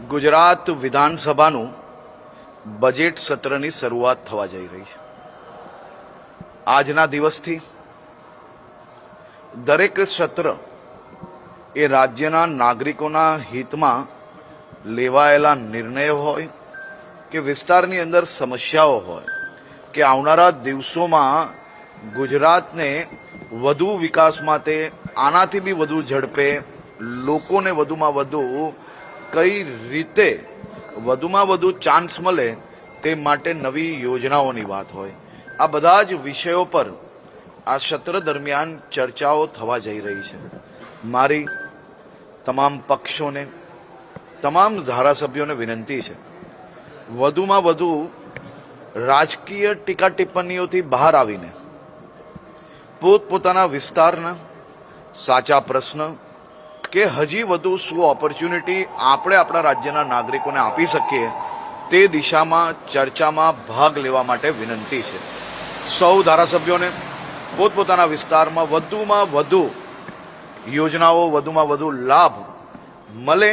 ગુજરાત વિધાનસભાનું બજેટ સત્રની શરૂઆત થવા જઈ રહી છે। આજના દિવસથી દરેક સત્ર એ રાજ્યના નાગરિકોના હિતમાં લેવાયેલા નિર્ણયો હોય કે વિસ્તારની અંદર સમસ્યાઓ હોય કે આવનારા દિવસોમાં ગુજરાતને વધુ વિકાસ માટે આનાથી બી વધુ ઝડપે લોકોને વધુમાં વધુ કઈ રીતે વધુમાં વધુ ચાન્સ મળે તે માટે નવી યોજનાઓની વાત હોય, આ બધા જ વિષયો પર આ સત્ર દરમિયાન ચર્ચાઓ થવા જઈ રહી છે। મારી તમામ પક્ષોને, તમામ ધારાસભ્યોને વિનંતી છે, વધુમાં વધુ રાજકીય ટીકા ટિપ્પણીઓથી બહાર આવીને પોતપોતાના વિસ્તારના સાચા પ્રશ્ન કે હજી વધુ શું ઓપોર્ચ્યુનિટી આપણે આપણા રાજ્યના નાગરિકોને આપી શકીએ તે દિશામાં ચર્ચામાં ભાગ લેવા માટે વિનંતી છે। સૌ ધારાસભ્યોને પોતપોતાના વિસ્તારમાં વધુમાં વધુ યોજનાઓ, વધુમાં વધુ લાભ મળે